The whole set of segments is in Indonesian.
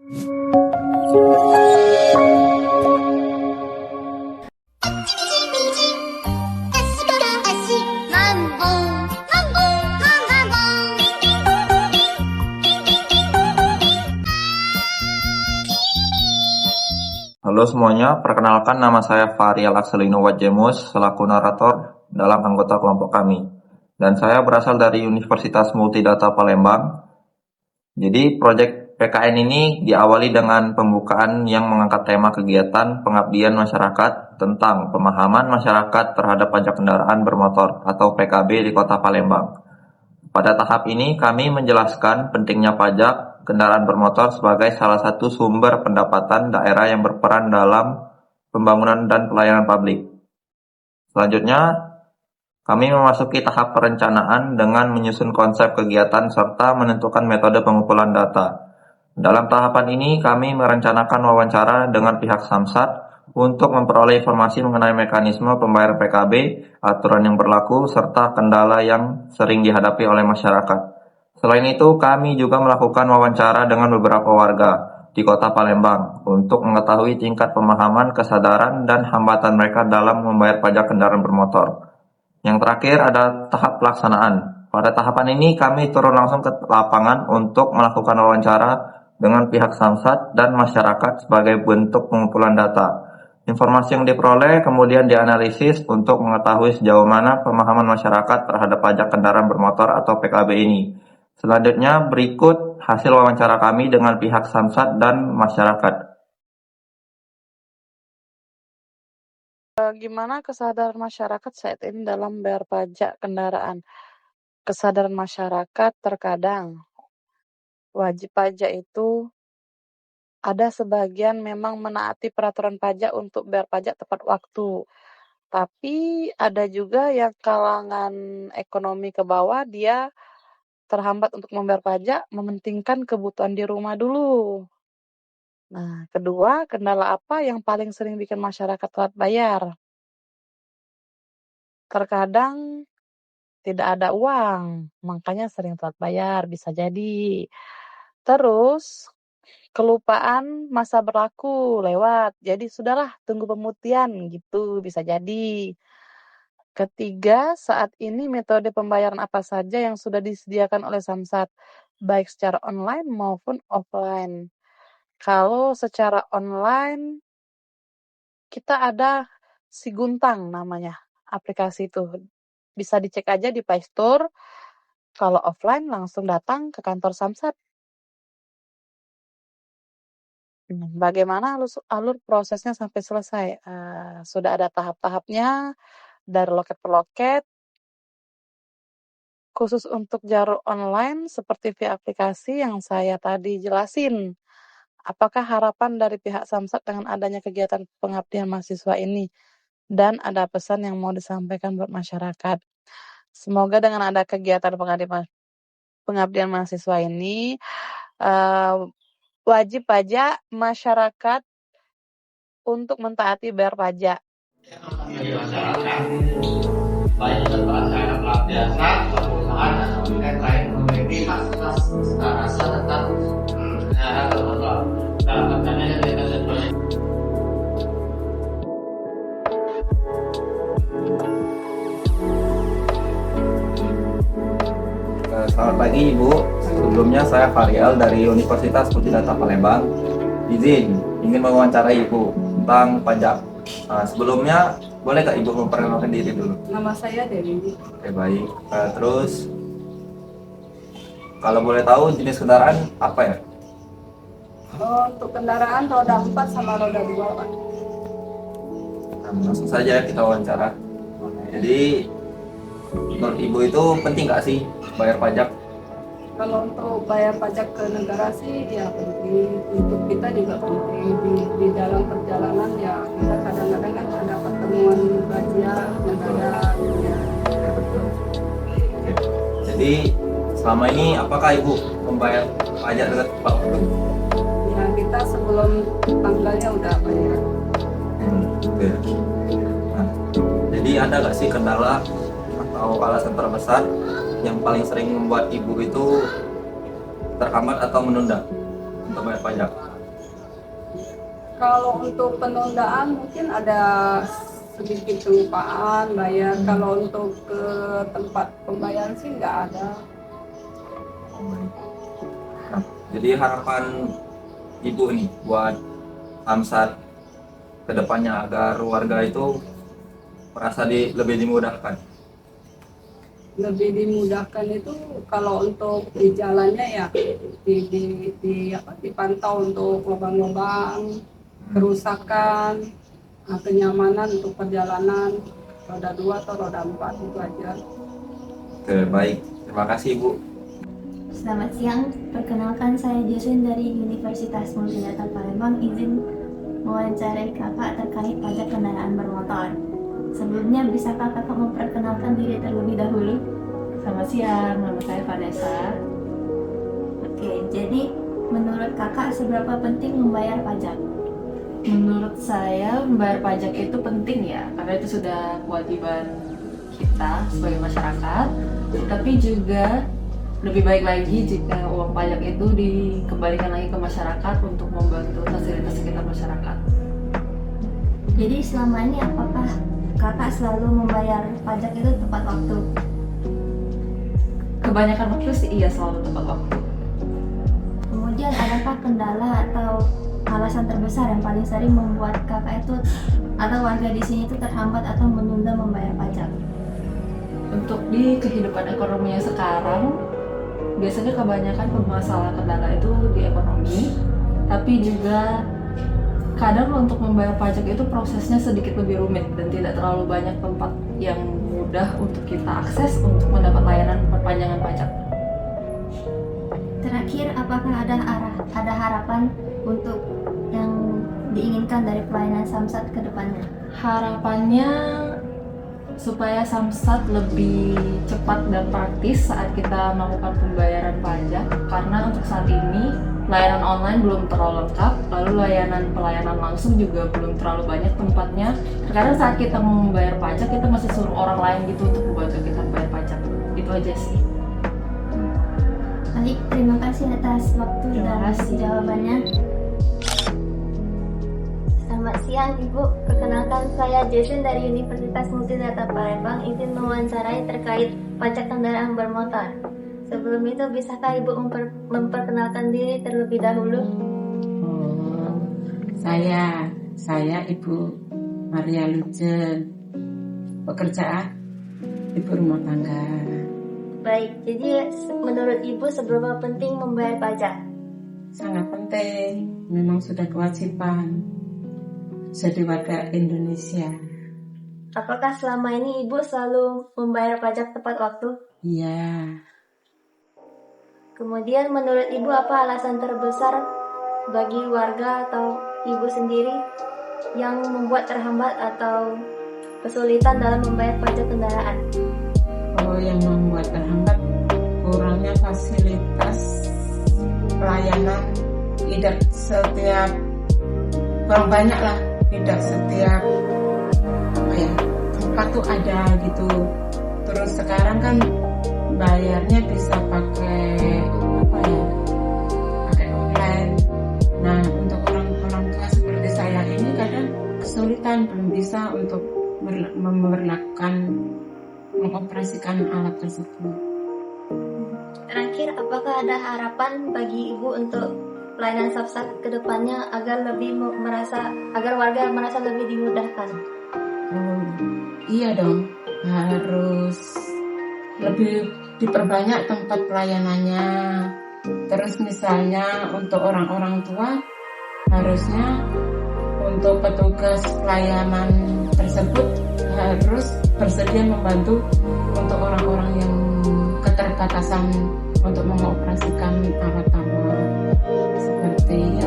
Halo semuanya, perkenalkan nama saya Fahrial Akselino Wajemus selaku narator dalam anggota kelompok kami. Dan saya berasal dari Universitas Multidata Palembang. Jadi proyek PKN ini diawali dengan pembukaan yang mengangkat tema kegiatan pengabdian masyarakat tentang pemahaman masyarakat terhadap pajak kendaraan bermotor atau PKB di Kota Palembang. Pada tahap ini kami menjelaskan pentingnya pajak kendaraan bermotor sebagai salah satu sumber pendapatan daerah yang berperan dalam pembangunan dan pelayanan publik. Selanjutnya, kami memasuki tahap perencanaan dengan menyusun konsep kegiatan serta menentukan metode pengumpulan data. Dalam tahapan ini, kami merencanakan wawancara dengan pihak Samsat untuk memperoleh informasi mengenai mekanisme pembayaran PKB, aturan yang berlaku, serta kendala yang sering dihadapi oleh masyarakat. Selain itu, kami juga melakukan wawancara dengan beberapa warga di Kota Palembang untuk mengetahui tingkat pemahaman, kesadaran, dan hambatan mereka dalam membayar pajak kendaraan bermotor. Yang terakhir ada tahap pelaksanaan. Pada tahapan ini kami turun langsung ke lapangan untuk melakukan wawancara dengan pihak Samsat dan masyarakat sebagai bentuk pengumpulan data. Informasi yang diperoleh kemudian dianalisis untuk mengetahui sejauh mana pemahaman masyarakat terhadap pajak kendaraan bermotor atau PKB ini. Selanjutnya berikut hasil wawancara kami dengan pihak Samsat dan masyarakat. Gimana kesadaran masyarakat saat ini dalam bayar pajak kendaraan? Kesadaran masyarakat terkadang wajib pajak itu ada sebagian memang menaati peraturan pajak untuk bayar pajak tepat waktu. Tapi ada juga yang kalangan ekonomi ke bawah dia terhambat untuk membayar pajak, mementingkan kebutuhan di rumah dulu. Nah, kedua, kendala apa yang paling sering bikin masyarakat telat bayar? Terkadang tidak ada uang, makanya sering telat bayar, bisa jadi. Terus, kelupaan masa berlaku lewat, jadi sudahlah tunggu pemutihan gitu, bisa jadi. Ketiga, saat ini metode pembayaran apa saja yang sudah disediakan oleh Samsat, baik secara online maupun offline. Kalau secara online, kita ada Siguntang namanya, aplikasi itu. Bisa dicek aja di Play Store. Kalau offline langsung datang ke kantor Samsat. Bagaimana alur prosesnya sampai selesai? Sudah ada tahap-tahapnya dari loket per loket. Khusus untuk jalur online seperti via aplikasi yang saya tadi jelasin. Apakah harapan dari pihak Samsat dengan adanya kegiatan pengabdian mahasiswa ini? Dan ada pesan yang mau disampaikan buat masyarakat. Semoga dengan ada kegiatan pengabdian mahasiswa ini, wajib pajak masyarakat untuk mentaati bayar pajak. Di masyarakat, baik peserta acara biasa, perusahaan atau pihak lain memiliki hak rasa tentang kendaraan bermotor. Dalam pertanyaan dari tersebut. Selamat pagi Ibu, sebelumnya saya Fahrial dari Universitas Multidata Palembang. Ingin mewawancarai Ibu tentang pajak. Sebelumnya boleh Kak Ibu memperkenalkan diri dulu? Nama saya Dewi. Oke, baik. Terus kalau boleh tahu jenis kendaraan apa ya? Untuk kendaraan roda 4 sama roda 2, Pak. Langsung saja kita wawancara. Jadi menurut Ibu itu penting nggak sih bayar pajak? Kalau untuk bayar pajak ke negara sih ya penting, untuk kita juga penting. Di dalam perjalanan ya kita kadang-kadang kan ada pertemuan razia negara ya. Ya, betul. Oke. Jadi selama ini apakah Ibu membayar pajak dengan tepat waktu? Ya kita sebelum tanggalnya udah bayar. Oke. Nah, jadi ada nggak sih kendala atau alasan terbesar yang paling sering membuat Ibu itu terhambat atau menunda untuk bayar pajak? Kalau untuk penundaan mungkin ada sedikit kelupaan bayar. Kalau untuk ke tempat pembayaran sih nggak ada. Jadi harapan Ibu nih buat Samsat kedepannya agar warga itu merasa lebih dimudahkan. Lebih dimudahkan itu kalau untuk di jalannya ya dipantau untuk lubang-lubang, kerusakan, kenyamanan untuk perjalanan roda 2 atau roda 4 itu aja. Oke, baik. Terima kasih Ibu. Selamat siang, perkenalkan saya Jason dari Universitas Multidata Palembang. Izin mewawancarai kakak terkait pajak kendaraan bermotor. Sebelumnya, bisakah kakak memperkenalkan diri terlebih dahulu? Selamat siang, nama saya Vanessa. Oke, jadi menurut kakak seberapa penting membayar pajak? Menurut saya membayar pajak itu penting ya, karena itu sudah kewajiban kita sebagai masyarakat. Tapi juga lebih baik lagi jika uang pajak itu dikembalikan lagi ke masyarakat untuk membantu fasilitas sekitar masyarakat. Jadi selama ini apakah kakak selalu membayar pajak itu tepat waktu? Kebanyakan waktu sih iya, selalu tepat waktu. Kemudian adakah kendala atau alasan terbesar yang paling sering membuat kakak itu atau warga di sini itu terhambat atau menunda membayar pajak? Untuk di kehidupan ekonominya sekarang, biasanya kebanyakan permasalahan kendala itu di ekonomi, tapi juga kadang untuk membayar pajak itu prosesnya sedikit lebih rumit dan tidak terlalu banyak tempat yang mudah untuk kita akses untuk mendapat layanan perpanjangan pajak. Terakhir, apakah ada harapan untuk yang diinginkan dari pelayanan Samsat ke depannya? Harapannya supaya Samsat lebih cepat dan praktis saat kita melakukan pembayaran pajak, karena untuk saat ini layanan online belum terlalu lengkap, lalu pelayanan langsung juga belum terlalu banyak tempatnya. Terkadang saat kita mau membayar pajak, kita masih suruh orang lain gitu untuk membantu kita membayar pajak. Itu aja sih. Baik, terima kasih atas waktu Terima dan kasih. jawabannya. Selamat siang Ibu, perkenalkan saya Jason dari Universitas Multidata Palembang. Izin mewawancarai terkait pajak kendaraan bermotor. Sebelum itu, bisakah Ibu memperkenalkan diri terlebih dahulu? Oh, saya Ibu Maria Luce, pekerjaan ibu rumah tangga. Baik, jadi menurut Ibu seberapa penting membayar pajak? Sangat penting, memang sudah kewajiban jadi warga Indonesia. Apakah selama ini Ibu selalu membayar pajak tepat waktu? Iya, Kemudian menurut Ibu apa alasan terbesar bagi warga atau Ibu sendiri yang membuat terhambat atau kesulitan dalam membayar pajak kendaraan? yang membuat terhambat kurangnya fasilitas pelayanan. Tidak setiap, kurang banyak lah, tidak setiap tempat tuh ada gitu. Terus sekarang kan bayarnya bisa pakai pakai online. Nah, untuk orang tua seperti saya ini kadang kesulitan, belum bisa untuk mengoperasikan alat tersebut. Terakhir, apakah ada harapan bagi Ibu untuk pelayanan Samsat ke depannya agar warga merasa lebih dimudahkan? Oh, iya dong, harus lebih diperbanyak tempat pelayanannya. Terus misalnya untuk orang-orang tua, harusnya untuk petugas pelayanan tersebut harus bersedia membantu untuk orang-orang yang keterbatasan untuk mengoperasikan alat-alat seperti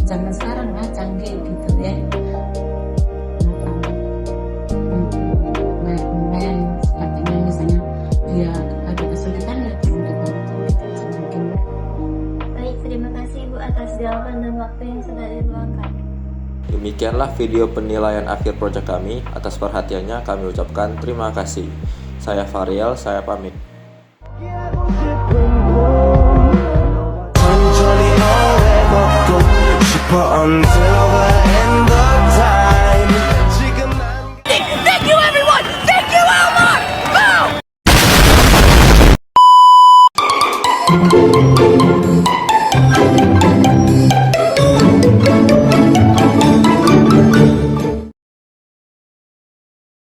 zaman sekarang lah canggih gitu ya. Online artinya misalnya dia ada kesulitan ya untuk mungkin. Baik, terima kasih Ibu atas jawaban dan waktu yang sudah diluangkan. Demikianlah video penilaian akhir proyek kami. Atas perhatiannya kami ucapkan terima kasih. Saya Fariel, saya pamit. until the end of time. Thank you, everyone! Thank you, Elmar! Boom!